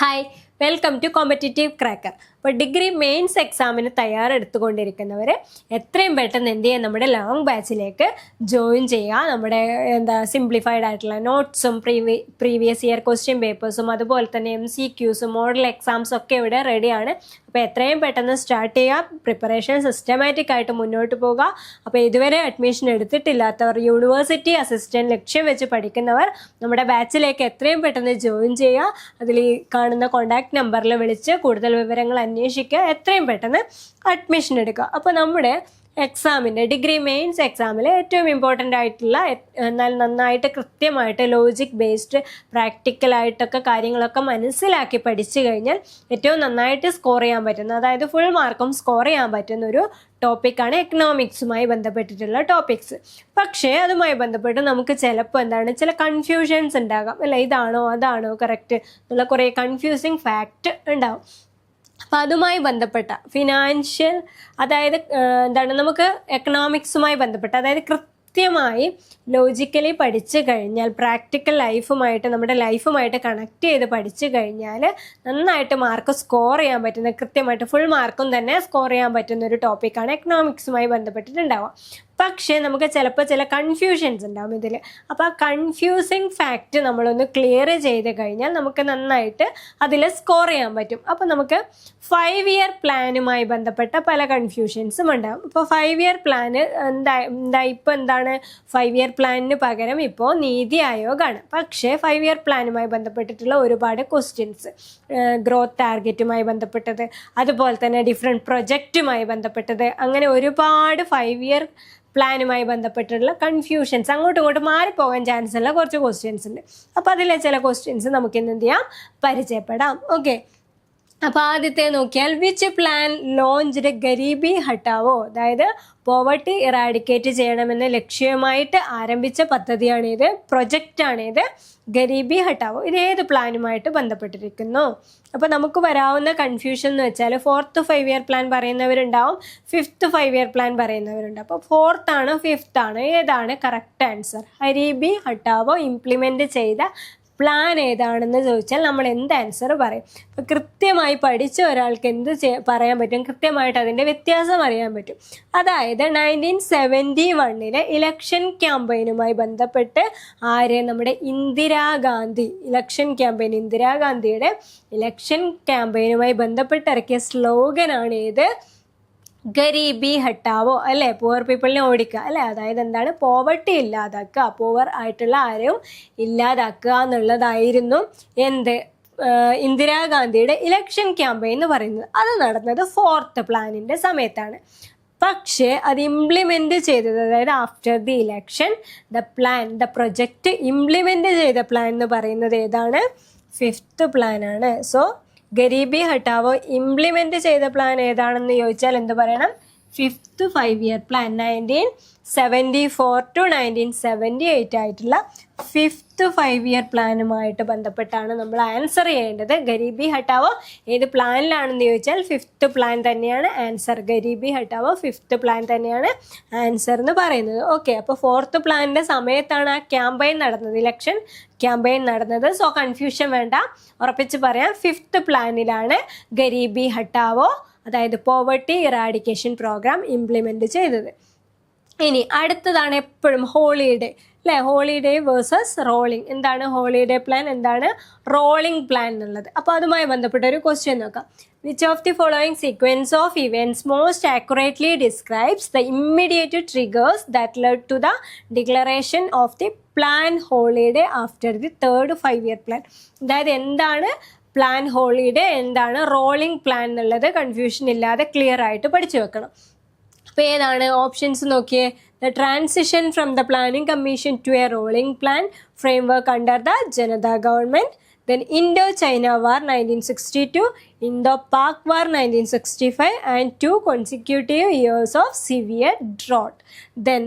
Hi, welcome to competitive cracker. അപ്പോൾ degree mains എക്സാമിന് തയ്യാറെടുത്തുകൊണ്ടിരിക്കുന്നവർ എത്രയും പെട്ടെന്ന് എന്ത് ചെയ്യുക, നമ്മുടെ ലോങ് ബാച്ചിലേക്ക് ജോയിൻ ചെയ്യുക. നമ്മുടെ സിംപ്ലിഫൈഡ് ആയിട്ടുള്ള നോട്ട്സും പ്രീവിയസ് ഇയർ ക്വസ്റ്റ്യൻ പേപ്പേഴ്സും അതുപോലെ തന്നെ MCQs മോഡൽ എക്സാംസും ഒക്കെ ഇവിടെ റെഡിയാണ്. അപ്പോൾ എത്രയും പെട്ടെന്ന് സ്റ്റാർട്ട് ചെയ്യുക. പ്രിപ്പറേഷൻ സിസ്റ്റമാറ്റിക് ആയിട്ട് മുന്നോട്ട് പോകുക. അപ്പോൾ ഇതുവരെ അഡ്മിഷൻ എടുത്തിട്ടില്ലാത്തവർ, യൂണിവേഴ്സിറ്റി അസിസ്റ്റൻറ്റ് ലക്ഷ്യം വെച്ച് പഠിക്കുന്നവർ നമ്മുടെ ബാച്ചിലേക്ക് എത്രയും പെട്ടെന്ന് ജോയിൻ ചെയ്യുക. അതിൽ ഈ കാണുന്ന കോൺടാക്ട് നമ്പറിൽ വിളിച്ച് കൂടുതൽ വിവരങ്ങൾ അന്വേഷിക്കുക. എത്രയും പെട്ടെന്ന് അഡ്മിഷൻ എടുക്കുക. അപ്പോൾ നമ്മുടെ എക്സാമിൻ്റെ ഡിഗ്രി മെയിൻസ് എക്സാമിൽ ഏറ്റവും ഇമ്പോർട്ടൻ്റ് ആയിട്ടുള്ള, എന്നാൽ നന്നായിട്ട് കൃത്യമായിട്ട് ലോജിക് ബേസ്ഡ് പ്രാക്ടിക്കലായിട്ടൊക്കെ കാര്യങ്ങളൊക്കെ മനസ്സിലാക്കി പഠിച്ചു കഴിഞ്ഞാൽ ഏറ്റവും നന്നായിട്ട് സ്കോർ ചെയ്യാൻ പറ്റുന്ന, അതായത് ഫുൾ മാർക്കും സ്കോർ ചെയ്യാൻ പറ്റുന്ന ഒരു ടോപ്പിക്കാണ് എക്കണോമിക്സുമായി ബന്ധപ്പെട്ടിട്ടുള്ള ടോപ്പിക്സ്. പക്ഷേ അതുമായി ബന്ധപ്പെട്ട് നമുക്ക് ചിലപ്പോൾ ചില കൺഫ്യൂഷൻസ് ഉണ്ടാകാം, അല്ല ഇതാണോ അതാണോ കറക്റ്റ് എന്നുള്ള കുറേ കൺഫ്യൂസിങ് ഫാക്റ്റ് ഉണ്ടാവും. അപ്പം അതുമായി ബന്ധപ്പെട്ട ഫിനാൻഷ്യൽ, അതായത് നമുക്ക് എക്കണോമിക്സുമായി ബന്ധപ്പെട്ട, അതായത് കൃത്യമായി ലോജിക്കലി പഠിച്ചു കഴിഞ്ഞാൽ, പ്രാക്ടിക്കൽ ലൈഫുമായിട്ട് നമ്മുടെ ലൈഫുമായിട്ട് കണക്ട് ചെയ്ത് പഠിച്ചു കഴിഞ്ഞാൽ നന്നായിട്ട് മാർക്ക് സ്കോർ ചെയ്യാൻ പറ്റുന്ന, കൃത്യമായിട്ട് ഫുൾ മാർക്കും തന്നെ സ്കോർ ചെയ്യാൻ പറ്റുന്ന ഒരു ടോപ്പിക്കാണ് എക്കണോമിക്സുമായി ബന്ധപ്പെട്ടിട്ടുണ്ടാവുക. പക്ഷേ നമുക്ക് ചിലപ്പോൾ ചില കൺഫ്യൂഷൻസ് ഉണ്ടാവും ഇതിൽ. അപ്പോൾ ആ കൺഫ്യൂസിങ് ഫാക്റ്റ് നമ്മളൊന്ന് ക്ലിയർ ചെയ്ത് കഴിഞ്ഞാൽ നമുക്ക് നന്നായിട്ട് അതിൽ സ്കോർ ചെയ്യാൻ പറ്റും. അപ്പോൾ നമുക്ക് 5 ഇയർ പ്ലാനുമായി ബന്ധപ്പെട്ട പല കൺഫ്യൂഷൻസും ഉണ്ടാകും. ഇപ്പോൾ 5 ഇയർ പ്ലാന് ഇപ്പോൾ എന്താണ് 5 ഇയർ പ്ലാനിന് പകരം ഇപ്പോൾ നീതി ആയോഗാണ്. പക്ഷേ 5 ഇയർ പ്ലാനുമായി ബന്ധപ്പെട്ടിട്ടുള്ള ഒരുപാട് ക്വസ്റ്റ്യൻസ്, ഗ്രോത്ത് ടാർഗറ്റുമായി ബന്ധപ്പെട്ടത്, അതുപോലെ തന്നെ ഡിഫറെൻറ്റ് പ്രൊജക്റ്റുമായി ബന്ധപ്പെട്ടത്, അങ്ങനെ ഒരുപാട് 5 ഇയർ പ്ലാനുമായി ബന്ധപ്പെട്ടുള്ള കൺഫ്യൂഷൻസ്, അങ്ങോട്ടും ഇങ്ങോട്ടും മാറിപ്പോകാൻ ചാൻസ് ഉള്ള കുറച്ച് ക്വസ്റ്റ്യൻസ് ഉണ്ട്. അപ്പോൾ അതിലെ ചില ക്വസ്റ്റ്യൻസ് നമുക്ക് ഇന്ന് എന്ത് ചെയ്യാം, പരിചയപ്പെടാം. ഓക്കെ, അപ്പോൾ ആദ്യത്തെ നോക്കിയാൽ, which plan launched garibi Hatao, അതായത് പോവർട്ടി ഇറാഡിക്കേറ്റ് ചെയ്യണമെന്ന ലക്ഷ്യമായിട്ട് ആരംഭിച്ച പദ്ധതിയാണിത്, പ്രൊജക്റ്റാണിത് ഗരീബി ഹട്ടാവോ. ഇത് ഏത് പ്ലാനുമായിട്ട് ബന്ധപ്പെട്ടിരിക്കുന്നു? അപ്പോൾ നമുക്ക് വരാവുന്ന കൺഫ്യൂഷൻ എന്ന് വെച്ചാൽ 4th 5 ഇയർ പ്ലാൻ പറയുന്നവരുണ്ടാവും, 5th 5 ഇയർ പ്ലാൻ പറയുന്നവരുണ്ട്. അപ്പോൾ 4th ആണോ 5th ആണോ, ഏതാണ് correct answer? Garibi Hatao implement ചെയ്ത പ്ലാൻ ഏതാണെന്ന് ചോദിച്ചാൽ നമ്മൾ എന്ത് ആൻസർ പറയും? അപ്പോൾ കൃത്യമായി പഠിച്ച ഒരാൾക്ക് എന്ത് പറയാൻ പറ്റും? കൃത്യമായിട്ട് അതിൻ്റെ വ്യത്യാസം അറിയാൻ പറ്റും. അതായത് 1971 ഇലക്ഷൻ ക്യാമ്പയിനുമായി ബന്ധപ്പെട്ട് നമ്മുടെ ഇന്ദിരാഗാന്ധി, ഇലക്ഷൻ ക്യാമ്പയിൻ, ഇന്ദിരാഗാന്ധിയുടെ ഇലക്ഷൻ ക്യാമ്പയിനുമായി ബന്ധപ്പെട്ട് ഇറക്കിയ സ്ലോഗനാണ് ഏത്? ഗരീബി ഹട്ടാവോ, അല്ലേ? പുവർ പീപ്പിളിനെ ഓടിക്കുക, അല്ലേ? അതായത് പോവർട്ടി ഇല്ലാതാക്കുക, പുവർ ആയിട്ടുള്ള ആരെയും ഇല്ലാതാക്കുക എന്നുള്ളതായിരുന്നു ഇന്ദിരാഗാന്ധിയുടെ ഇലക്ഷൻ ക്യാമ്പയിൻ എന്ന് പറയുന്നത്. അത് നടന്നത് 4th പ്ലാനിൻ്റെ സമയത്താണ്. പക്ഷേ അത് ഇംപ്ലിമെൻ്റ് ചെയ്തത്, അതായത് after the election the project implement ചെയ്ത പ്ലാൻ എന്ന് പറയുന്നത് ഏതാണ്? 5th പ്ലാനാണ്. സോ ഗരീബി ഹട്ടാവോ ഇംപ്ലിമെൻ്റ് ചെയ്ത പ്ലാൻ ഏതാണെന്ന് ചോദിച്ചാൽ എന്ത് പറയണം? 5th 5 ഇയർ പ്ലാൻ, 1974 to 1978 ആയിട്ടുള്ള 5th 5 ഇയർ പ്ലാനുമായിട്ട് ബന്ധപ്പെട്ടാണ് നമ്മൾ ആൻസർ ചെയ്യേണ്ടത്. ഗരീബി ഹട്ടാവോ ഏത് പ്ലാനിലാണെന്ന് ചോദിച്ചാൽ 5th പ്ലാൻ തന്നെയാണ് answer. Garibi Hatao 5th plan തന്നെയാണ് ആൻസർ എന്ന് പറയുന്നത്. ഓക്കെ, അപ്പോൾ 4th പ്ലാനിൻ്റെ സമയത്താണ് ആ ക്യാമ്പയിൻ നടന്നത്, ഇലക്ഷൻ ക്യാമ്പയിൻ നടന്നത്. സോ കൺഫ്യൂഷൻ വേണ്ട, ഉറപ്പിച്ച് പറയാം, 5th പ്ലാനിലാണ് ഗരീബി ഹട്ടാവോ, അതായത് പോവർട്ടി ഇറാഡിക്കേഷൻ പ്രോഗ്രാം ഇംപ്ലിമെൻ്റ് ചെയ്തത്. ഇനി അടുത്തതാണ് എപ്പോഴും ഹോളിഡേ, അല്ലേ? Holiday versus rolling. എന്താണ് ഹോളിഡേ പ്ലാൻ, എന്താണ് റോളിംഗ് പ്ലാൻ എന്നുള്ളത്? അപ്പോൾ അതുമായി ബന്ധപ്പെട്ട ഒരു ക്വസ്റ്റ്യൻ നോക്കാം. Which of the following sequence of events most accurately describes the immediate triggers that led to the declaration of the plan holiday after the 3rd 5 year plan? അതായത് എന്താണ് plan holiday, എന്താണ് rolling plan എന്നുള്ളത് confusion ഇല്ലാതെ clear ആയിട്ട് പഠിച്ചു വെക്കണം. അപ്പോൾ ഏതാണ് ഓപ്ഷൻസ് നോക്കിയേ? The transition from the planning commission to a rolling plan framework under the Janata government, then Indo-China War 1962, Indo-Pak War 1965 and 2 consecutive years of severe drought. Then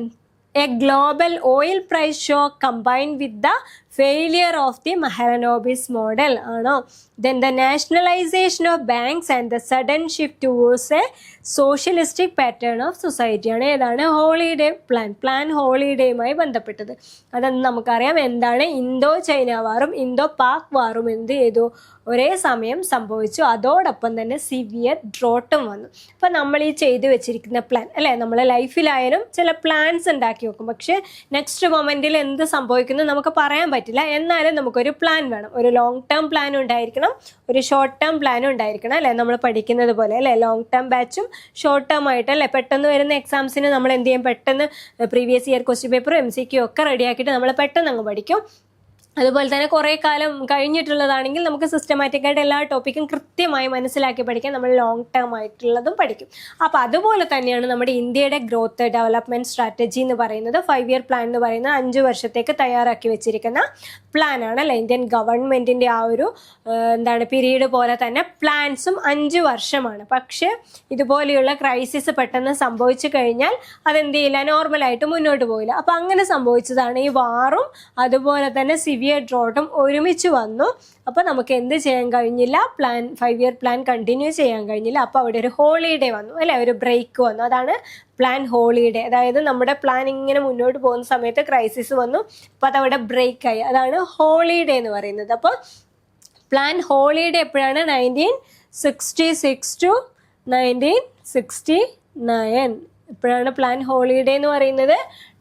a global oil price shock combined with the failure of the Mahalanobis model ആണോ? Then the nationalization of banks and the sudden shift towards a socialistic pattern of society ആണ് ഏതാണ് holiday plan ഹോളിഡേയുമായി ബന്ധപ്പെട്ടത്. അതെന്ന് നമുക്കറിയാം എന്താണ്, Indo China വാറും Indo Pak വാറും എന്ത് ചെയ്തു, ഒരേ സമയം സംഭവിച്ചു. അതോടൊപ്പം തന്നെ സിവിയർ ഡ്രോട്ടും വന്നു. അപ്പം നമ്മൾ ഈ ചെയ്തു വെച്ചിരിക്കുന്ന പ്ലാൻ അല്ലേ, നമ്മളെ ലൈഫിലായാലും ചില പ്ലാൻസ് ഉണ്ടാക്കി വെക്കും, പക്ഷേ നെക്സ്റ്റ് മൊമെൻറ്റിൽ എന്ത് സംഭവിക്കുന്നു നമുക്ക് പറയാൻ പറ്റില്ല. എന്നാലും നമുക്കൊരു പ്ലാൻ വേണം. ഒരു ലോങ് ടേം പ്ലാനും ഉണ്ടായിരിക്കണം, ഒരു ഷോർട്ട് ടേം പ്ലാനും ഉണ്ടായിരിക്കണം അല്ലേ, നമ്മൾ പഠിക്കുന്നത് പോലെ അല്ലേ. ലോങ് ടേം ബാച്ചും ഷോർട്ട് ടേം ആയിട്ടല്ലേ പെട്ടെന്ന് വരുന്ന എക്സാംസിന് നമ്മൾ എന്ത് ചെയ്യും, പെട്ടെന്ന് പ്രീവിയസ് ഇയർ ക്വസ്റ്റ്യൻ പേപ്പറും MCQ ഒക്കെ റെഡിയാക്കിയിട്ട് നമ്മൾ പെട്ടെന്ന് അങ്ങ് പഠിക്കും. അതുപോലെ തന്നെ കുറേ കാലം കഴിഞ്ഞിട്ടുള്ളതാണെങ്കിൽ നമുക്ക് സിസ്റ്റമാറ്റിക്കായിട്ട് എല്ലാ ടോപ്പിക്കും കൃത്യമായി മനസ്സിലാക്കി പഠിക്കാൻ നമ്മൾ ലോങ് ടേം ആയിട്ടുള്ളതും പഠിക്കും. അപ്പോൾ അതുപോലെ തന്നെയാണ് നമ്മുടെ ഇന്ത്യയുടെ ഗ്രോത്ത് ഡെവലപ്മെൻറ്റ് സ്ട്രാറ്റജി എന്ന് പറയുന്നത്. 5 ഇയർ പ്ലാൻ എന്ന് പറയുന്നത് 5 വർഷത്തേക്ക് തയ്യാറാക്കി വെച്ചിരിക്കുന്ന പ്ലാനാണ് അല്ലേ. ഇന്ത്യൻ ഗവൺമെൻറ്റിൻ്റെ ആ ഒരു പീരീഡ് പോലെ തന്നെ പ്ലാൻസും 5 വർഷമാണ്. പക്ഷേ ഇതുപോലെയുള്ള ക്രൈസിസ് പെട്ടെന്ന് സംഭവിച്ചു കഴിഞ്ഞാൽ അതെന്ത് ചെയ്യില്ല, നോർമലായിട്ട് മുന്നോട്ട് പോയില്ല. അപ്പോൾ അങ്ങനെ സംഭവിച്ചതാണ് ഈ വാറും അതുപോലെ തന്നെ സിവിയർ ഡ്രോട്ടും ഒരുമിച്ച് വന്നു. അപ്പോൾ നമുക്ക് എന്ത് ചെയ്യാൻ കഴിഞ്ഞില്ല, 5 ഇയർ പ്ലാൻ കണ്ടിന്യൂ ചെയ്യാൻ കഴിഞ്ഞില്ല. അപ്പോൾ അവിടെ ഒരു ഹോളിഡേ വന്നു അല്ലേ, ഒരു ബ്രേക്ക് വന്നു. അതാണ് പ്ലാൻ ഹോളിഡേ. അതായത് നമ്മുടെ പ്ലാൻ ഇങ്ങനെ മുന്നോട്ട് പോകുന്ന സമയത്ത് ക്രൈസിസ് വന്നു, അപ്പോൾ അതവിടെ ബ്രേക്കായി. അതാണ് ഹോളിഡേ എന്ന് പറയുന്നത്. അപ്പോൾ പ്ലാൻ ഹോളിഡേ എപ്പോഴാണ്, 1966 to 1969. എപ്പോഴാണ് പ്ലാൻ ഹോളിഡേ എന്ന് പറയുന്നത്,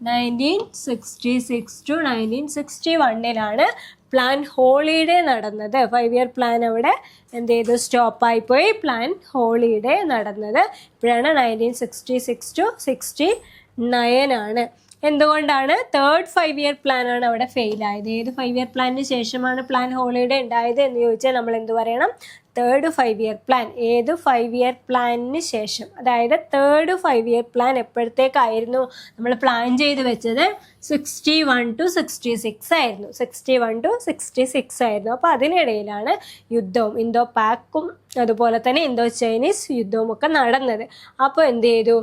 1966 to 1961 പ്ലാൻ ഹോളിഡേ നടന്നത്. 5 ഇയർ പ്ലാൻ അവിടെ എന്ത് ചെയ്തു, സ്റ്റോപ്പായിപ്പോയി. പ്ലാൻ ഹോളിഡേ നടന്നത് ഇപ്പോഴാണ് 1966 to 1969. എന്തുകൊണ്ടാണ്, 3rd 5 ഇയർ പ്ലാനാണ് അവിടെ ഫെയിലായത്. ഏത് 5 ഇയർ പ്ലാനിന് ശേഷമാണ് പ്ലാൻ ഹോളിഡേ ഉണ്ടായത് എന്ന് ചോദിച്ചാൽ നമ്മൾ എന്ത് പറയണം, 3rd 5 ഇയർ പ്ലാൻ. ഏത് 5 ഇയർ പ്ലാനിന് ശേഷം, അതായത് 3rd 5 ഇയർ പ്ലാൻ എപ്പോഴത്തേക്കായിരുന്നു നമ്മൾ പ്ലാൻ ചെയ്ത് വെച്ചത്, 61 to 66 ആയിരുന്നു. 61 to 66 ആയിരുന്നു. അപ്പോൾ അതിനിടയിലാണ് യുദ്ധവും, ഇന്തോ പാക്കും അതുപോലെ തന്നെ ഇന്തോ ചൈനീസ് യുദ്ധവും ഒക്കെ നടന്നത്. അപ്പോൾ എന്ത് ചെയ്തു,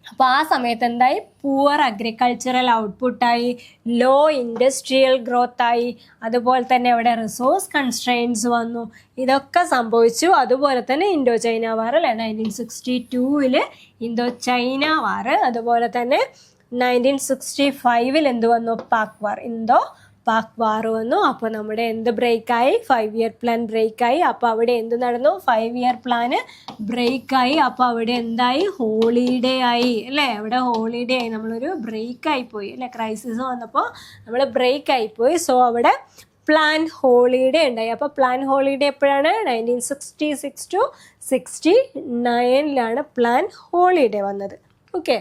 അപ്പോൾ ആ സമയത്ത് എന്തായി, പുവർ അഗ്രികൾച്ചറൽ ഔട്ട്പുട്ടായി, ലോ ഇൻഡസ്ട്രിയൽ ഗ്രോത്തായി, അതുപോലെ തന്നെ അവിടെ റിസോഴ്സ് കൺസ്ട്രെയിൻസ് വന്നു. ഇതൊക്കെ സംഭവിച്ചു. അതുപോലെ തന്നെ ഇൻഡോ ചൈന വാർ അല്ലേ, 1962 ഇൻഡോ ചൈന വാർ. അതുപോലെ തന്നെ 1965 എന്ത് വന്നു, പാക് വാർ, ഇന്തോ പാക് വാർ വന്നു. അപ്പോൾ നമ്മുടെ എന്ത് ബ്രേക്കായി, 5 ഇയർ പ്ലാൻ ബ്രേക്കായി. അപ്പോൾ അവിടെ എന്ത് നടന്നു, 5 ഇയർ പ്ലാന് ബ്രേക്കായി. അപ്പോൾ അവിടെ എന്തായി, ഹോളിഡേ ആയി അല്ലേ. അവിടെ ഹോളിഡേ ആയി, നമ്മളൊരു ബ്രേക്കായി പോയി അല്ലേ. ക്രൈസിസ് വന്നപ്പോൾ നമ്മൾ ബ്രേക്കായി പോയി. സോ അവിടെ പ്ലാൻ ഹോളിഡേ ഉണ്ടായി. അപ്പോൾ പ്ലാൻ ഹോളിഡേ എപ്പോഴാണ്, 1966 to 1969 പ്ലാൻ ഹോളിഡേ വന്നത്. ഓക്കെ,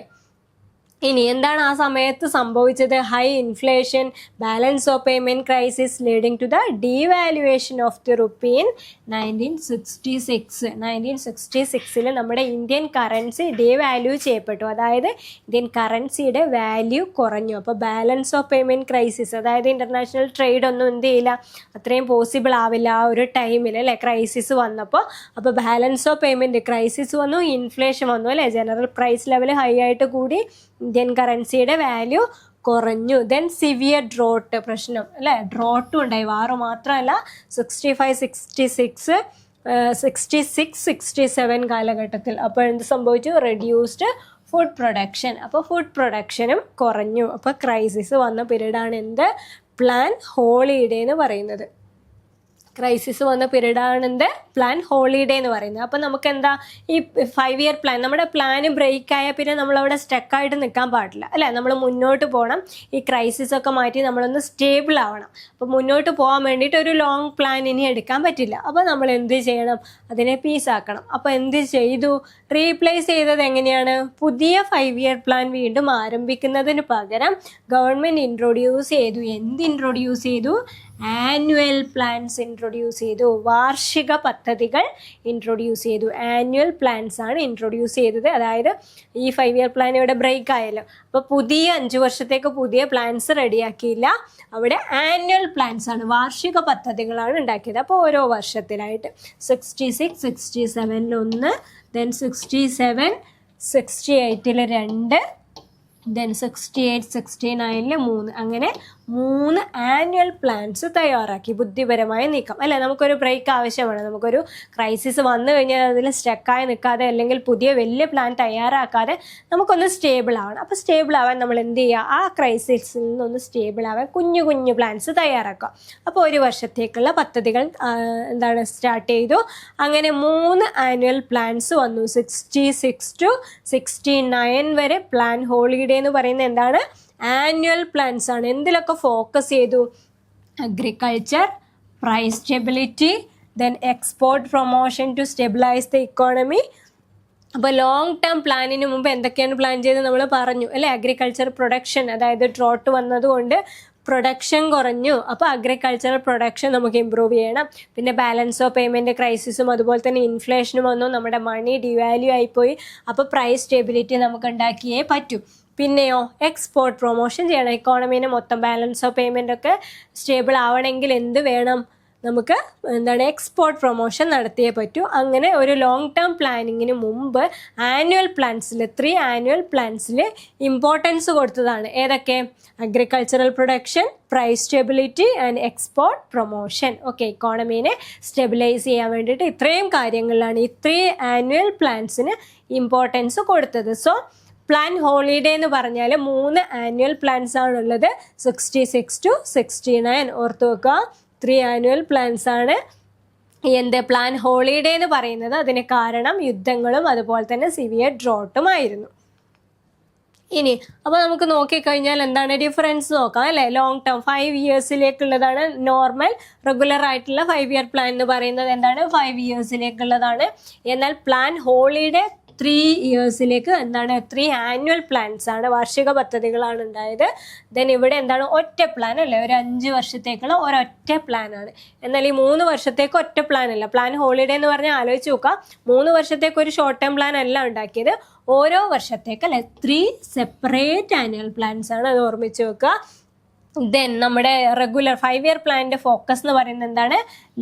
ഇനി എന്താണ് ആ സമയത്ത് സംഭവിച്ചത്, high inflation, balance of payment crisis leading to the devaluation of the rupee in 1966. 1966 നമ്മുടെ ഇന്ത്യൻ കറൻസി ഡീവാല്യൂ ചെയ്യപ്പെട്ടു. അതായത് ഇന്ത്യൻ കറൻസിയുടെ വാല്യൂ കുറഞ്ഞു. അപ്പോൾ ബാലൻസ് ഓഫ് പേയ്മെൻറ്റ് ക്രൈസിസ്, അതായത് ഇൻ്റർനാഷണൽ ട്രേഡ് ഒന്നും എന്ത് ചെയ്യില്ല, അത്രയും പോസിബിൾ ആവില്ല ആ ഒരു ടൈമിൽ അല്ലേ, ക്രൈസിസ് വന്നപ്പോൾ. അപ്പോൾ ബാലൻസ് ഓഫ് പേയ്മെൻറ്റ് ക്രൈസിസ് വന്നു, ഇൻഫ്ലേഷൻ വന്നു അല്ലേ, ജനറൽ പ്രൈസ് ലെവൽ ഹൈ ആയിട്ട് കൂടി, ഇന്ത്യൻ കറൻസിയുടെ വാല്യൂ കുറഞ്ഞു. ദെൻ സിവിയർ ഡ്രോട്ട് പ്രശ്നം അല്ലേ, ഡ്രോട്ടും ഉണ്ടായി. വാറ് മാത്രമല്ല, 65, 66, 67 കാലഘട്ടത്തിൽ. അപ്പോൾ എന്ത് സംഭവിച്ചു, റെഡ്യൂസ്ഡ് ഫുഡ് പ്രൊഡക്ഷൻ. അപ്പോൾ ഫുഡ് പ്രൊഡക്ഷനും കുറഞ്ഞു. അപ്പോൾ ക്രൈസിസ് വന്ന പീരീഡാണ് എന്ത്, പ്ലാൻ ഹോളിഡേ എന്ന് പറയുന്നത്. ക്രൈസിസ് വന്ന പീരീഡാണ് എന്ത്, പ്ലാൻ ഹോളിഡേ എന്ന് പറയുന്നത്. അപ്പോൾ നമുക്ക് എന്താ, ഈ 5 ഇയർ പ്ലാൻ, നമ്മുടെ പ്ലാന് ബ്രേക്കായ പിന്നെ നമ്മളവിടെ സ്റ്റക്കായിട്ട് നിൽക്കാൻ പാടില്ല അല്ലേ. നമ്മൾ മുന്നോട്ട് പോകണം. ഈ ക്രൈസിസ് ഒക്കെ മാറ്റി നമ്മളൊന്ന് സ്റ്റേബിൾ ആവണം. അപ്പോൾ മുന്നോട്ട് പോകാൻ വേണ്ടിയിട്ട് ഒരു ലോങ് പ്ലാൻ ഇനി എടുക്കാൻ പറ്റില്ല. അപ്പോൾ നമ്മൾ എന്ത് ചെയ്യണം, അതിനെ പീസാക്കണം. അപ്പോൾ എന്ത് ചെയ്തു, റീപ്ലേസ് ചെയ്തത് എങ്ങനെയാണ്, പുതിയ 5 ഇയർ പ്ലാൻ വീണ്ടും ആരംഭിക്കുന്നതിന് പകരം ഗവൺമെൻറ് ഇൻട്രൊഡ്യൂസ് ചെയ്തു. എന്ത് ഇൻട്രൊഡ്യൂസ് ചെയ്തു, ആനുവൽ പ്ലാൻസ് ഇൻട്രൊഡ്യൂസ് ചെയ്തു. വാർഷിക പദ്ധതികൾ ഇൻട്രൊഡ്യൂസ് ചെയ്തു. ആനുവൽ പ്ലാൻസ് ആണ് ഇൻട്രൊഡ്യൂസ് ചെയ്തത്. അതായത് ഈ 5 ഇയർ പ്ലാൻ ഇവിടെ ബ്രേക്ക് ആയല്ലോ. അപ്പോൾ പുതിയ 5 വർഷത്തേക്ക് പുതിയ പ്ലാൻസ് റെഡിയാക്കിയില്ല. അവിടെ ആനുവൽ പ്ലാൻസ് ആണ്, വാർഷിക പദ്ധതികളാണ് ഉണ്ടാക്കിയത്. അപ്പോൾ ഓരോ വർഷത്തിലായിട്ട് 66, 67 1, ദെൻ 67, 68 2, ദെൻ 68, 69 3, അങ്ങനെ 3 ആനുവൽ പ്ലാൻസ് തയ്യാറാക്കി. ബുദ്ധിപരമായ നീക്കം അല്ലേ, നമുക്കൊരു ബ്രേക്ക് ആവശ്യമാണ്. നമുക്കൊരു ക്രൈസിസ് വന്നു കഴിഞ്ഞാൽ അതിൽ സ്റ്റക്കായി നിൽക്കാതെ അല്ലെങ്കിൽ പുതിയ വലിയ പ്ലാൻ തയ്യാറാക്കാതെ നമുക്കൊന്ന് സ്റ്റേബിൾ ആവണം. അപ്പോൾ സ്റ്റേബിൾ ആവാൻ നമ്മൾ എന്ത് ചെയ്യുക, ആ ക്രൈസിസിൽ നിന്നൊന്ന് സ്റ്റേബിൾ ആവാൻ കുഞ്ഞു കുഞ്ഞു പ്ലാൻസ് തയ്യാറാക്കുക. അപ്പോൾ ഒരു വർഷത്തേക്കുള്ള പദ്ധതികൾ സ്റ്റാർട്ട് ചെയ്തു. അങ്ങനെ 3 ആനുവൽ പ്ലാൻസ് വന്നു. 66 to 69 വരെ പ്ലാൻ ഹോളിഡേ എന്ന് പറയുന്നത് എന്താണ്, ആനുവൽ പ്ലാൻസ് ആണ്. എന്തിലൊക്കെ ഫോക്കസ് ചെയ്തു, agriculture, price stability, then export promotion to stabilise the economy. അപ്പോൾ ലോങ് ടേം പ്ലാനിന് മുമ്പ് എന്തൊക്കെയാണ് പ്ലാൻ ചെയ്തത് നമ്മൾ പറഞ്ഞു അല്ലേ. അഗ്രികൾച്ചർ പ്രൊഡക്ഷൻ, അതായത് ഡ്രോട്ട് വന്നതുകൊണ്ട് പ്രൊഡക്ഷൻ കുറഞ്ഞു. അപ്പോൾ അഗ്രികൾച്ചറൽ പ്രൊഡക്ഷൻ നമുക്ക് ഇമ്പ്രൂവ് ചെയ്യണം. പിന്നെ ബാലൻസ് ഓഫ് പേയ്മെൻറ്റ് ക്രൈസിസും അതുപോലെ തന്നെ ഇൻഫ്ലേഷനും വന്നു. നമ്മുടെ മണി ഡിവാല്യൂ ആയിപ്പോയി. അപ്പോൾ പ്രൈസ് സ്റ്റെബിലിറ്റി നമുക്ക് ഉണ്ടാക്കിയേ പറ്റൂ. പിന്നെയോ എക്സ്പോർട്ട് പ്രൊമോഷൻ ചെയ്യണം. ഇക്കോണമീനെ മൊത്തം ബാലൻസ് ഓഫ് പേയ്മെൻ്റ് ഒക്കെ സ്റ്റേബിൾ ആവണമെങ്കിൽ എന്ത് വേണം, നമുക്ക് എക്സ്പോർട്ട് പ്രൊമോഷൻ നടത്തിയേ പറ്റൂ. അങ്ങനെ ഒരു ലോങ് ടേം പ്ലാനിങ്ങിന് മുമ്പ് ആനുവൽ പ്ലാൻസിൽ 3 ആനുവൽ പ്ലാൻസിൽ ഇമ്പോർട്ടൻസ് കൊടുത്തതാണ്. ഏതൊക്കെ, agricultural production, price stability and export promotion. Okay, ഇക്കോണമീനെ സ്റ്റെബിലൈസ് ചെയ്യാൻ വേണ്ടിയിട്ട് ഇത്രയും കാര്യങ്ങളിലാണ് ഈ 3 ആനുവൽ പ്ലാൻസിന് ഇമ്പോർട്ടൻസ് കൊടുത്തത്. സോ പ്ലാൻ ഹോളിഡേ എന്ന് പറഞ്ഞാൽ 3 ആനുവൽ പ്ലാൻസ് ആണുള്ളത്. 66 to 69 ഓർത്ത് വെക്കുക. 3 ആനുവൽ പ്ലാൻസ് ആണ് പ്ലാൻ ഹോളിഡേ എന്ന് പറയുന്നത്. അതിന് കാരണം യുദ്ധങ്ങളും അതുപോലെ തന്നെ സിവിയർ ഡ്രോട്ടുമായിരുന്നു. ഇനി അപ്പോൾ നമുക്ക് നോക്കിക്കഴിഞ്ഞാൽ എന്താണ് ഡിഫറൻസ് നോക്കാം അല്ലേ. ലോങ് ടേം 5 ഇയേഴ്സിലേക്കുള്ളതാണ് നോർമൽ റെഗുലർ ആയിട്ടുള്ള 5 ഇയർ പ്ലാൻ എന്ന് പറയുന്നത്. 5 ഇയേഴ്സിലേക്കുള്ളതാണ്. എന്നാൽ പ്ലാൻ ഹോളിഡേ 3 ഇയേഴ്സിലേക്ക് 3 ആനുവൽ പ്ലാൻസ് ആണ്, വാർഷിക പദ്ധതികളാണ് ഉണ്ടായത്. ദെൻ ഇവിടെ ഒറ്റ പ്ലാൻ അല്ലേ, ഒരു 5 വർഷത്തേക്കുള്ള ഒരൊറ്റ പ്ലാനാണ്. എന്നാൽ ഈ 3 വർഷത്തേക്ക് ഒറ്റ പ്ലാൻ അല്ല. പ്ലാൻ ഹോളിഡേ എന്ന് പറഞ്ഞാൽ ആലോചിച്ച് നോക്കാം, 3 വർഷത്തേക്ക് ഒരു ഷോർട്ട് ടേം പ്ലാൻ അല്ല ഉണ്ടാക്കിയത്. ഓരോ വർഷത്തേക്ക് അല്ലെ 3 സെപ്പറേറ്റ് ആനുവൽ പ്ലാൻസ് ആണ്. അത് ഓർമ്മിച്ച് വെക്കുക. ദെൻ നമ്മുടെ റെഗുലർ 5 ഇയർ പ്ലാനിൻ്റെ ഫോക്കസ് എന്ന് പറയുന്നത് എന്താണ്,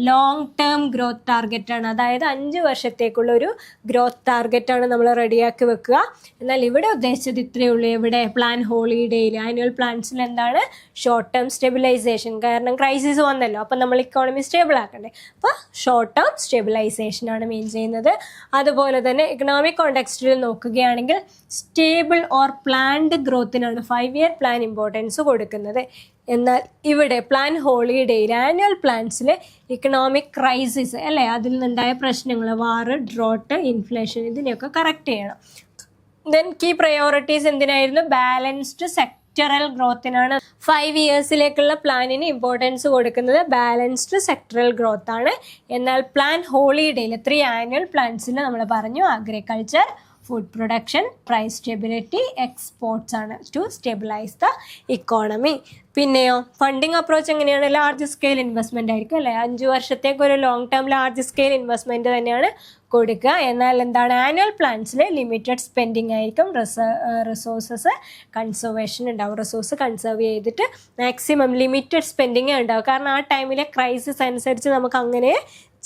ലോങ് ടേം ഗ്രോത്ത് ടാർഗറ്റ് ആണ്. അതായത് 5 വർഷത്തേക്കുള്ള ഒരു ഗ്രോത്ത് ടാർഗറ്റാണ് നമ്മൾ റെഡിയാക്കി വെക്കുക. എന്നാൽ ഇവിടെ ഉദ്ദേശിച്ചത് ഇത്രയേ ഉള്ളൂ. ഇവിടെ പ്ലാൻ ഹോളിഡേയിൽ ആനുവൽ പ്ലാൻസിൽ ഷോർട്ട് ടേം സ്റ്റെബിലൈസേഷൻ. കാരണം ക്രൈസിസ് വന്നല്ലോ, അപ്പം നമ്മൾ ഇക്കോണമി സ്റ്റേബിൾ ആക്കണ്ടേ. അപ്പോൾ ഷോർട്ട് ടേം സ്റ്റെബിലൈസേഷനാണ് മീൻ ചെയ്യുന്നത്. അതുപോലെ തന്നെ ഇക്കണോമിക് കോണ്ടെക്സ്റ്റിൽ നോക്കുകയാണെങ്കിൽ സ്റ്റേബിൾ ഓർ പ്ലാൻഡ് ഗ്രോത്തിനാണ് 5 ഇയർ പ്ലാൻ ഇമ്പോർട്ടൻസ് കൊടുക്കുന്നത്. എന്നാൽ ഇവിടെ പ്ലാൻ ഹോളിഡേയിൽ ആനുവൽ പ്ലാൻസിൽ ഇക്കണോമിക് ക്രൈസിസ് അല്ലേ, അതിൽ നിന്നുണ്ടായ പ്രശ്നങ്ങൾ, വാറ്, ഡ്രോട്ട്, ഇൻഫ്ലേഷൻ, ഇതിനെയൊക്കെ കറക്റ്റ് ചെയ്യണം. ദെൻ കീ പ്രയോറിറ്റീസ് എന്തിനായിരുന്നു, ബാലൻസ്ഡ് സെക്ടറൽ ഗ്രോത്തിനാണ്. 5 ഇയേഴ്സിലേക്കുള്ള പ്ലാനിന് ഇമ്പോർട്ടൻസ് കൊടുക്കുന്നത് ബാലൻസ്ഡ് സെക്ടറൽ ഗ്രോത്ത് ആണ്. എന്നാൽ പ്ലാൻ ഹോളിഡേയിൽ 3 ആനുവൽ പ്ലാൻസിൽ നമ്മൾ പറഞ്ഞു agriculture, food production, price stability, exports ആണ് ടു സ്റ്റെബിലൈസ് ദ ഇക്കോണമി. പിന്നെയോ ഫണ്ടിങ് അപ്രോച്ച് എങ്ങനെയാണ്, ലാർജ് സ്കെയിൽ ഇൻവെസ്റ്റ്മെൻ്റ് ആയിരിക്കും അല്ലേ. 5 വർഷത്തേക്ക് ഒരു long term large scale investment തന്നെയാണ് കൊടുക്കുക. എന്നാൽ ആനുവൽ പ്ലാൻസിൽ ലിമിറ്റഡ് സ്പെൻഡിങ് ആയിരിക്കും. റിസോഴ്സസ് കൺസർവേഷൻ ഉണ്ടാവും. റിസോഴ്സ് കൺസേർവ് ചെയ്തിട്ട് മാക്സിമം ലിമിറ്റഡ് സ്പെൻഡിങ് ഉണ്ടാവും. കാരണം ആ ടൈമിലെ ക്രൈസിസ് അനുസരിച്ച് നമുക്ക് അങ്ങനെ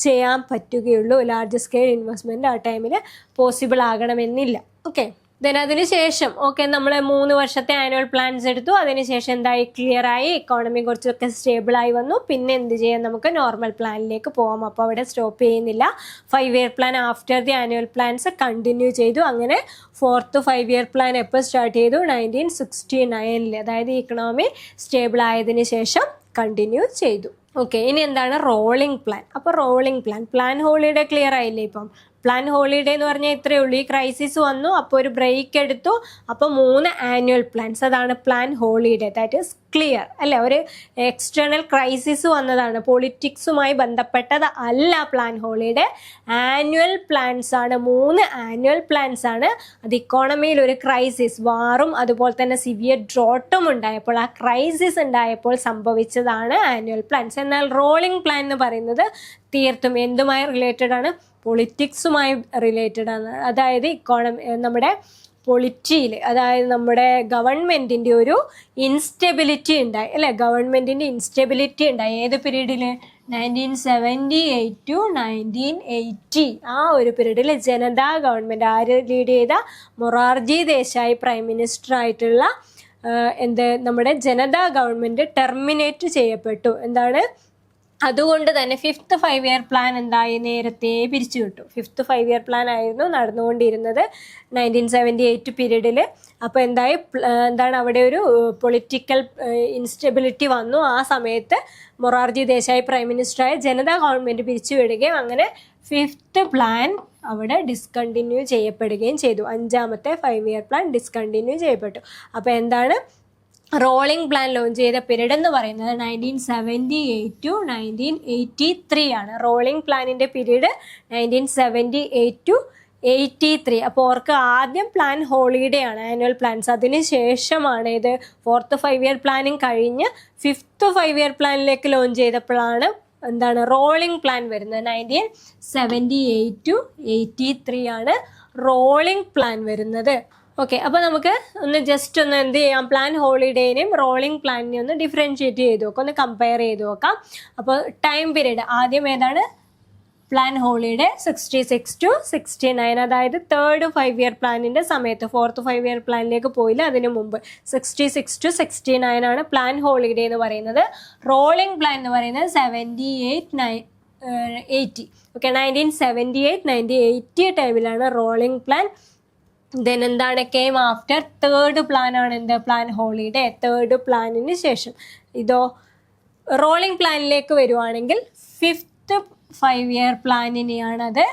ചെയ്യാൻ പറ്റുകയുള്ളൂ. ലാർജ് സ്കെയിൽ ഇൻവെസ്റ്റ്മെൻറ്റ് ആ ടൈമിൽ പോസിബിൾ ആകണമെന്നില്ല. ഓക്കെ, ദെൻ അതിനുശേഷം നമ്മൾ 3 വർഷത്തെ ആനുവൽ പ്ലാൻസ് എടുത്തു. അതിനുശേഷം എന്തായി, ക്ലിയർ ആയി, ഇക്കോണമി കുറച്ചൊക്കെ സ്റ്റേബിളായി വന്നു. പിന്നെ എന്ത് ചെയ്യാം, നമുക്ക് നോർമൽ പ്ലാനിലേക്ക് പോകാം. അപ്പോൾ അവിടെ സ്റ്റോപ്പ് ചെയ്യുന്നില്ല. 5 year plan after the annual plans continue ചെയ്തു. അങ്ങനെ 4th 5 ഇയർ പ്ലാൻ എപ്പോൾ സ്റ്റാർട്ട് ചെയ്തു, 1969. അതായത് ഇക്കണോമി സ്റ്റേബിൾ ആയതിനു ശേഷം കണ്ടിന്യൂ ചെയ്തു. ഓക്കെ, ഇനി റോളിംഗ് പ്ലാൻ. അപ്പോൾ റോളിംഗ് പ്ലാൻ ഹോളിഡേ ക്ലിയർ ആയില്ലേ. ഇപ്പം പ്ലാൻ ഹോളിഡേ എന്ന് പറഞ്ഞാൽ ഇത്രയേ ഉള്ളൂ. ഈ ക്രൈസിസ് വന്നു, അപ്പോൾ ഒരു ബ്രേക്ക് എടുത്തു. അപ്പോൾ 3 ആനുവൽ പ്ലാൻസ്, അതാണ് plan holiday. That is clear അല്ലേ. ഒരു എക്സ്റ്റേണൽ ക്രൈസിസ് വന്നതാണ്, പൊളിറ്റിക്സുമായി ബന്ധപ്പെട്ടത് അല്ല പ്ലാൻ ഹോളിഡേ. ആനുവൽ പ്ലാൻസ് ആണ്, 3 ആനുവൽ പ്ലാൻസ് ആണ്. അത് ഇക്കോണമിയിൽ ഒരു ക്രൈസിസ്, വാറും അതുപോലെ തന്നെ സിവിയർ ഡ്രോട്ടും ഉണ്ടായപ്പോൾ, ആ ക്രൈസിസ് ഉണ്ടായപ്പോൾ സംഭവിച്ചതാണ് ആനുവൽ പ്ലാൻസ്. എന്നാൽ റോളിംഗ് പ്ലാൻ എന്ന് പറയുന്നത് തീർത്തും എന്തുമായി റിലേറ്റഡ് ആണ്, പൊളിറ്റിക്സുമായി റിലേറ്റഡ് ആണ്. അതായത് നമ്മുടെ പൊളിറ്റിയിൽ, അതായത് നമ്മുടെ ഗവൺമെൻറ്റിൻ്റെ ഒരു ഇൻസ്റ്റെബിലിറ്റി ഉണ്ടായി അല്ലേ, ഗവൺമെൻറ്റിൻ്റെ ഇൻസ്റ്റെബിലിറ്റി ഉണ്ടായി. ഏത് പീരീഡിൽ? 1978 to 1980 ആ ഒരു പീരീഡിൽ ജനതാ ഗവൺമെൻറ് ആര് ലീഡ് ചെയ്ത? മൊറാർജി ദേശായി പ്രൈം മിനിസ്റ്റർ ആയിട്ടുള്ള നമ്മുടെ ജനതാ ഗവൺമെൻറ് ടെർമിനേറ്റ് ചെയ്യപ്പെട്ടു. എന്താണ്? അതുകൊണ്ട് തന്നെ 5th 5 year പ്ലാൻ എന്തായി? നേരത്തെ പിരിച്ചു വിട്ടു. 5th 5 year പ്ലാൻ ആയിരുന്നു നടന്നുകൊണ്ടിരുന്നത് 1978 പീരീഡിൽ. അപ്പോൾ എന്താണ് അവിടെ ഒരു പൊളിറ്റിക്കൽ ഇൻസ്റ്റെബിലിറ്റി വന്നു. ആ സമയത്ത് മൊറാർജി ദേശായി പ്രൈം മിനിസ്റ്ററായ ജനതാ ഗവൺമെൻറ് പിരിച്ചു വിടുകയും അങ്ങനെ 5th പ്ലാൻ അവിടെ ഡിസ്കണ്ടിന്യൂ ചെയ്യപ്പെടുകയും ചെയ്തു. 5ാമത്തെ 5 year പ്ലാൻ ഡിസ്കണ്ടിന്യൂ ചെയ്യപ്പെട്ടു. അപ്പോൾ എന്താണ്? റോളിംഗ് പ്ലാൻ ലോഞ്ച് ചെയ്ത പീരീഡ് എന്ന് പറയുന്നത് 1978 to 1983 ആണ്. റോളിംഗ് പ്ലാനിൻ്റെ പീരീഡ് 1978 to 83. അപ്പോൾ അവർക്ക് ആദ്യം പ്ലാൻ ഹോളിഡേ ആണ്, ആനുവൽ പ്ലാൻസ്. അതിന് ശേഷമാണ് ഇത് 4th 5 year പ്ലാനിങ് കഴിഞ്ഞ് 5th 5 year പ്ലാനിലേക്ക് ലോഞ്ച് ചെയ്തപ്പോഴാണ് എന്താണ് റോളിംഗ് പ്ലാൻ വരുന്നത്. 1978 to 83 ആണ് റോളിംഗ് പ്ലാൻ വരുന്നത്. ഓക്കെ, അപ്പോൾ നമുക്ക് ജസ്റ്റ് ഒന്ന് എന്ത് ചെയ്യാം? പ്ലാൻ ഹോളിഡേനെയും റോളിംഗ് പ്ലാനിനെയും ഒന്ന് ഡിഫറൻഷിയേറ്റ് ചെയ്ത് നോക്കാം, ഒന്ന് കമ്പയർ ചെയ്ത് നോക്കാം. അപ്പോൾ ടൈം പീരീഡ് ആദ്യം ഏതാണ്? പ്ലാൻ ഹോളിഡേ 66 to 69, അതായത് 3rd 5 year പ്ലാനിൻ്റെ സമയത്ത്. 4th 5 year പ്ലാനിലേക്ക് പോയില്ല, അതിന് മുമ്പ് 66 to 69 ആണ് പ്ലാൻ ഹോളിഡേ എന്ന് പറയുന്നത്. റോളിംഗ് പ്ലാൻ എന്ന് പറയുന്നത് 78-80. ഓക്കെ, 1978-1980 ടൈമിലാണ് റോളിംഗ് പ്ലാൻ. ദെൻ എന്താണ്? കെയിം ആഫ്റ്റർ 3rd പ്ലാൻ ആണ് എന്ത്? Plan holiday. 3rd പ്ലാനിന് ശേഷം ഇതോ റോളിംഗ് പ്ലാനിലേക്ക് വരുവാണെങ്കിൽ 5th 5 year പ്ലാനിനെയാണ് അത്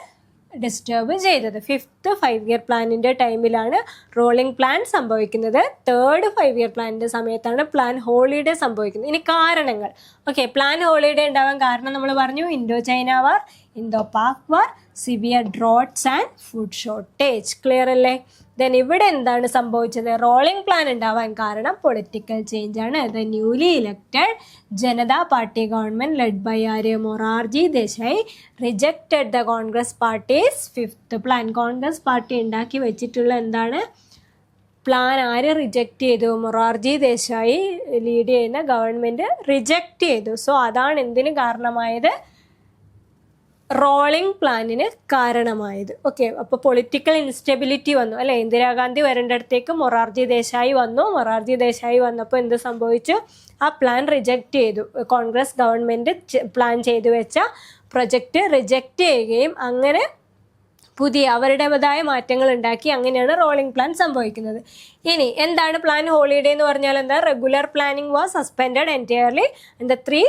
ഡിസ്റ്റർബ് ചെയ്തത്. 5th 5 year പ്ലാനിൻ്റെ ടൈമിലാണ് റോളിംഗ് പ്ലാൻ സംഭവിക്കുന്നത്. 3rd 5 year പ്ലാനിൻ്റെ സമയത്താണ് പ്ലാൻ ഹോളിഡേ സംഭവിക്കുന്നത്. ഇനി കാരണങ്ങൾ. ഓക്കെ, പ്ലാൻ ഹോളിഡേ ഉണ്ടാവാൻ കാരണം നമ്മൾ പറഞ്ഞു, Indo China war, Indo Pak war, severe droughts and food shortage. Clear അല്ലേ? ദെൻ ഇവിടെ എന്താണ് സംഭവിച്ചത്? റോളിംഗ് പ്ലാൻ ഉണ്ടാവാൻ കാരണം പൊളിറ്റിക്കൽ ചേഞ്ച് ആണ്. The newly elected Janata party government led by Morarji Desai rejected the Congress party's 5th plan. Congress party ഉണ്ടാക്കി വെച്ചിട്ടുള്ള എന്താണ് പ്ലാൻ ആര് റിജക്റ്റ് ചെയ്തു? മൊറാർജി ദേശായി ലീഡ് ചെയ്യുന്ന ഗവൺമെൻറ് റിജക്റ്റ് ചെയ്തു. സോ അതാണ് എന്തിന് കാരണമായത്? റോളിംഗ് പ്ലാനിന് കാരണമായത്. ഓക്കെ, അപ്പോൾ പൊളിറ്റിക്കൽ ഇൻസ്റ്റെബിലിറ്റി വന്നു അല്ലേ? ഇന്ദിരാഗാന്ധി വരേണ്ടടുത്തേക്ക് മൊറാർജി ദേശായി വന്നു. മൊറാർജി ദേശായി വന്നപ്പോൾ എന്ത് സംഭവിച്ചു? ആ പ്ലാൻ റിജക്റ്റ് ചെയ്തു. കോൺഗ്രസ് ഗവൺമെൻറ് പ്ലാൻ ചെയ്തു വെച്ച പ്രൊജക്റ്റ് റിജക്റ്റ് ചെയ്യുകയും അങ്ങനെ പുതിയ അവരുടേതായ മാറ്റങ്ങൾ ഉണ്ടാക്കി. അങ്ങനെയാണ് റോളിംഗ് പ്ലാൻ സംഭവിക്കുന്നത്. ഇനി എന്താണ് പ്ലാൻ ഹോളിഡേ എന്ന് പറഞ്ഞാൽ? എന്താ? Regular planning was suspended entirely and the 3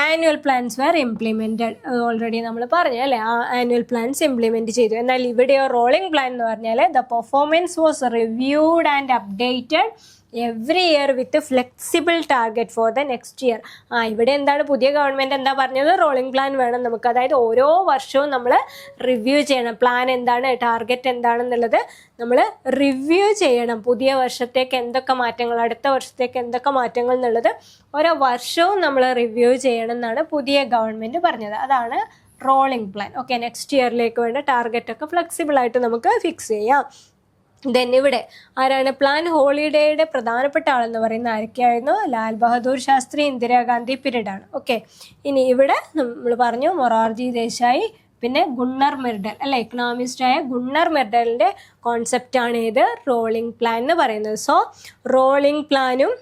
annual plans were implemented. Already നമ്മൾ പറഞ്ഞു അല്ലേ, ആ ആനുവൽ പ്ലാൻസ് ഇംപ്ലിമെൻറ്റ് ചെയ്തു. എന്നാൽ ഇവിടെയോ റോളിംഗ് പ്ലാൻ എന്ന് പറഞ്ഞാൽ the performance was reviewed and updated every year with flexible target for the next year. ഇവിടെ എന്താണ് പുതിയ ഗവൺമെൻറ് എന്താ പറഞ്ഞത്? റോളിംഗ് പ്ലാൻ വേണം നമുക്ക്. അതായത് ഓരോ വർഷവും നമ്മൾ റിവ്യൂ ചെയ്യണം. പ്ലാൻ എന്താണ്, ടാർഗറ്റ് എന്താണെന്നുള്ളത് നമ്മൾ റിവ്യൂ ചെയ്യണം. പുതിയ വർഷത്തേക്ക് എന്തൊക്കെ മാറ്റങ്ങൾ, അടുത്ത വർഷത്തേക്ക് എന്തൊക്കെ മാറ്റങ്ങൾ എന്നുള്ളത് ഓരോ വർഷവും നമ്മൾ റിവ്യൂ ചെയ്യണം എന്നാണ് പുതിയ ഗവൺമെൻറ് പറഞ്ഞത്. അതാണ് റോളിംഗ് പ്ലാൻ. ഓക്കെ, നെക്സ്റ്റ് ഇയറിലേക്ക് വേണ്ട ടാർഗറ്റൊക്കെ ഫ്ലെക്സിബിളായിട്ട് നമുക്ക് ഫിക്സ് ചെയ്യാം. ദെൻ ഇവിടെ ആരാണ്? പ്ലാൻ ഹോളിഡേയുടെ പ്രധാനപ്പെട്ട ആളെന്ന് പറയുന്ന ആരൊക്കെയായിരുന്നു? ലാൽ ബഹദൂർ ശാസ്ത്രി, ഇന്ദിരാഗാന്ധി പീരീഡാണ്. ഓക്കെ, ഇനി ഇവിടെ നമ്മൾ പറഞ്ഞു മൊറാർജി ദേശായി, പിന്നെ ഗുണ്ണർ മിർഡൽ അല്ലെ, എക്കണോമിസ്റ്റായ ഗുണ്ണർ മിർഡലിൻ്റെ കോൺസെപ്റ്റാണ് ഇത് റോളിംഗ് പ്ലാൻ എന്ന് പറയുന്നത്. സോ റോളിംഗ് പ്ലാനും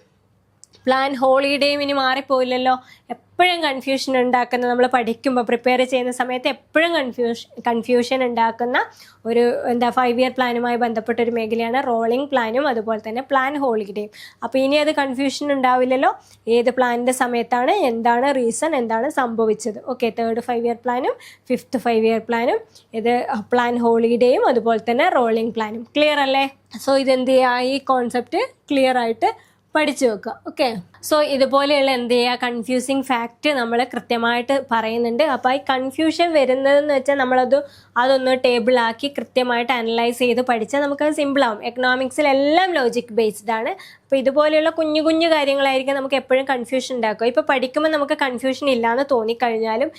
പ്ലാൻ ഹോളിഡേയും ഇനി മാറിപ്പോയില്ലല്ലോ. എപ്പോഴും കൺഫ്യൂഷൻ ഉണ്ടാക്കുന്ന, നമ്മൾ പഠിക്കുമ്പോൾ പ്രിപ്പയർ ചെയ്യുന്ന സമയത്ത് എപ്പോഴും കൺഫ്യൂഷൻ ഉണ്ടാക്കുന്ന ഒരു 5 year പ്ലാനുമായി ബന്ധപ്പെട്ടൊരു മേഖലയാണ് റോളിംഗ് പ്ലാനും അതുപോലെ തന്നെ പ്ലാൻ ഹോളിഡേയും. അപ്പോൾ ഇനി അത് കൺഫ്യൂഷൻ ഉണ്ടാവില്ലല്ലോ. ഏത് പ്ലാനിൻ്റെ സമയത്താണ്, എന്താണ് റീസൺ, എന്താണ് സംഭവിച്ചത്. ഓക്കെ, 3rd 5 year പ്ലാനും 5th 5 year പ്ലാനും, ഇത് പ്ലാൻ ഹോളിഡേയും അതുപോലെ തന്നെ റോളിംഗ് പ്ലാനും. ക്ലിയർ അല്ലേ? സോ ഇതെന്ത് ചെയ്യുക? ഈ കോൺസെപ്റ്റ് ക്ലിയർ ആയിട്ട് പഠിച്ചു വെക്കുക. ഓക്കെ, സോ ഇതുപോലെയുള്ള എന്ത് ചെയ്യുക, കൺഫ്യൂസിങ് ഫാക്റ്റ് നമ്മൾ കൃത്യമായിട്ട് പറയുന്നുണ്ട്. അപ്പോൾ ഈ കൺഫ്യൂഷൻ വരുന്നതെന്ന് വെച്ചാൽ അതൊന്ന് ടേബിളാക്കി കൃത്യമായിട്ട് അനലൈസ് ചെയ്ത് പഠിച്ചാൽ നമുക്കത് സിമ്പിളാവും. എക്കണോമിക്സിലെല്ലാം ലോജിക് ബേസ്ഡ് ആണ്. അപ്പോൾ ഇതുപോലെയുള്ള കുഞ്ഞു കുഞ്ഞു കാര്യങ്ങളായിരിക്കും നമുക്ക് എപ്പോഴും കൺഫ്യൂഷൻ ഉണ്ടാക്കുക. ഇപ്പോൾ പഠിക്കുമ്പോൾ നമുക്ക് കൺഫ്യൂഷൻ ഇല്ലയെന്ന് തോന്നിക്കഴിഞ്ഞാലും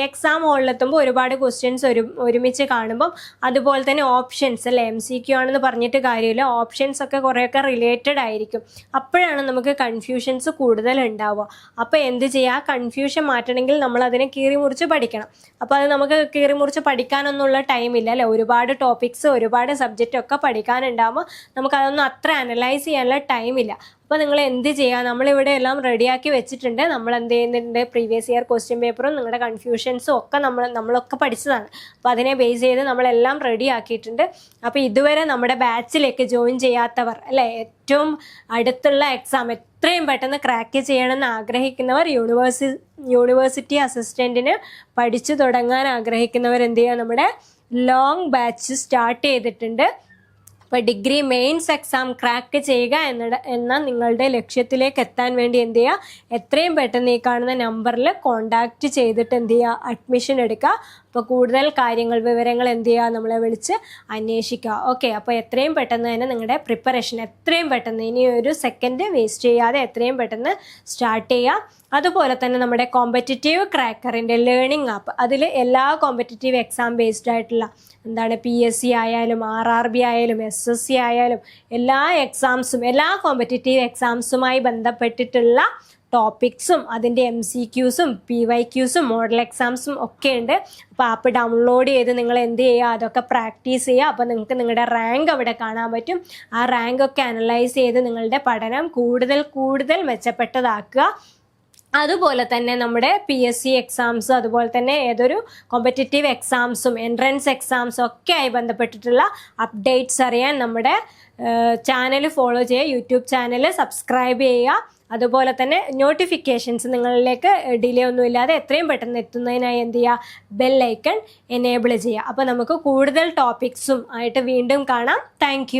എക്സാം ഹോളിലെത്തുമ്പോൾ ഒരുപാട് ക്വസ്റ്റ്യൻസ് ഒരുമിച്ച് കാണുമ്പം അതുപോലെ തന്നെ ഓപ്ഷൻസ് അല്ലേ, MCQ ആണെന്ന് പറഞ്ഞിട്ട് കാര്യമില്ല, ഓപ്ഷൻസ് ഒക്കെ കുറേയൊക്കെ റിലേറ്റഡ് ആയിരിക്കും. അപ്പോഴാണ് നമുക്ക് കൺഫ്യൂഷൻസ് കൂടുതൽ ഉണ്ടാവുക. അപ്പോൾ എന്ത് ചെയ്യുക, കൺഫ്യൂഷൻ മാറ്റണമെങ്കിൽ നമ്മൾ അതിനെ കീറി മുറിച്ച് പഠിക്കണം. അപ്പോൾ അത് നമുക്ക് കീറി മുറിച്ച് പഠിക്കാനൊന്നുള്ള ടൈമില്ല അല്ലേ, ഒരുപാട് ടോപ്പിക്സ് ഒരുപാട് സബ്ജക്റ്റ് ഒക്കെ പഠിക്കാനുണ്ടാകുമ്പോൾ നമുക്കതൊന്നും അത്ര അനലൈസ് ചെയ്യാനുള്ള ടൈമില്ല. അപ്പോൾ നിങ്ങൾ എന്ത് ചെയ്യുക, നമ്മളിവിടെ എല്ലാം റെഡിയാക്കി വെച്ചിട്ടുണ്ട്. നമ്മൾ എന്ത് ചെയ്യുന്നുണ്ട്, പ്രീവിയസ് ഇയർ ക്വസ്റ്റ്യൻ പേപ്പറും നിങ്ങളുടെ കൺഫ്യൂഷൻസും ഒക്കെ നമ്മളൊക്കെ പഠിച്ചതാണ്. അപ്പോൾ അതിനെ ബേസ് ചെയ്ത് നമ്മളെല്ലാം റെഡി ആക്കിയിട്ടുണ്ട്. അപ്പോൾ ഇതുവരെ നമ്മുടെ ബാച്ചിലേക്ക് ജോയിൻ ചെയ്യാത്തവർ അല്ലേ, ഏറ്റവും അടുത്തുള്ള എക്സാം എത്രയും പെട്ടെന്ന് ക്രാക്ക് ചെയ്യണമെന്ന് ആഗ്രഹിക്കുന്നവർ, യൂണിവേഴ്സിറ്റി അസിസ്റ്റൻറ്റിന് പഠിച്ചു തുടങ്ങാൻ ആഗ്രഹിക്കുന്നവർ എന്ത് ചെയ്യുക, നമ്മുടെ ലോങ് ബാച്ച് സ്റ്റാർട്ട് ചെയ്തിട്ടുണ്ട്. അപ്പോൾ ഡിഗ്രി മെയിൻസ് എക്സാം ക്രാക്ക് ചെയ്യുക എന്ന നിങ്ങളുടെ ലക്ഷ്യത്തിലേക്ക് എത്താൻ വേണ്ടി എന്ത് ചെയ്യുക, എത്രയും പെട്ടെന്ന് ഈ കാണുന്ന നമ്പറിൽ കോണ്ടാക്റ്റ് ചെയ്തിട്ട് എന്ത് ചെയ്യുക, അഡ്മിഷൻ എടുക്കുക. അപ്പോൾ കൂടുതൽ വിവരങ്ങൾ എന്ത് ചെയ്യുക, നമ്മളെ വിളിച്ച് അന്വേഷിക്കുക. ഓക്കെ, അപ്പോൾ എത്രയും പെട്ടെന്ന് തന്നെ നിങ്ങളുടെ പ്രിപ്പറേഷൻ എത്രയും പെട്ടെന്ന്, ഇനി ഒരു സെക്കൻഡ് വേസ്റ്റ് ചെയ്യാതെ എത്രയും പെട്ടെന്ന് സ്റ്റാർട്ട് ചെയ്യുക. അതുപോലെ തന്നെ നമ്മുടെ കോമ്പറ്റിറ്റീവ് ക്രാക്കറിൻ്റെ ലേണിംഗ് ആപ്പ്, അതിൽ എല്ലാ കോമ്പറ്റിറ്റീവ് എക്സാം ബേസ്ഡ് ആയിട്ടുള്ള PSC ആയാലും RRB ആയാലും SSC ആയാലും എല്ലാ എക്സാംസും, എല്ലാ കോമ്പറ്റിറ്റീവ് എക്സാംസുമായി ബന്ധപ്പെട്ടിട്ടുള്ള ടോപ്പിക്സും അതിൻ്റെ MCQസും PYQസും മോഡൽ എക്സാംസും ഒക്കെ ഉണ്ട്. അപ്പോൾ ആപ്പ് ഡൗൺലോഡ് ചെയ്ത് നിങ്ങൾ എന്ത് ചെയ്യുക, അതൊക്കെ പ്രാക്ടീസ് ചെയ്യുക. അപ്പോൾ നിങ്ങൾക്ക് നിങ്ങളുടെ റാങ്ക് അവിടെ കാണാൻ പറ്റും. ആ റാങ്ക് ഒക്കെ അനലൈസ് ചെയ്ത് നിങ്ങളുടെ പഠനം കൂടുതൽ മെച്ചപ്പെട്ടതാക്കുക. അതുപോലെ തന്നെ നമ്മുടെ PSC എക്സാംസ്, അതുപോലെ തന്നെ ഏതൊരു കോമ്പറ്റിറ്റീവ് എക്സാംസും എൻട്രൻസ് എക്സാംസും ഒക്കെ ആയി ബന്ധപ്പെട്ടിട്ടുള്ള അപ്ഡേറ്റ്സ് അറിയാൻ നമ്മുടെ ചാനൽ ഫോളോ ചെയ്യുക, യൂട്യൂബ് ചാനൽ സബ്സ്ക്രൈബ് ചെയ്യുക. അതുപോലെ തന്നെ നോട്ടിഫിക്കേഷൻസ് നിങ്ങളിലേക്ക് ഡിലേ ഒന്നുമില്ലാതെ എത്രയും പെട്ടെന്ന് എത്തുന്നതിനായി എന്ത് ചെയ്യുക, ബെൽ ഐക്കൺ എനേബിൾ ചെയ്യുക. അപ്പോൾ നമുക്ക് കൂടുതൽ ടോപ്പിക്സും ആയിട്ട് വീണ്ടും കാണാം. താങ്ക്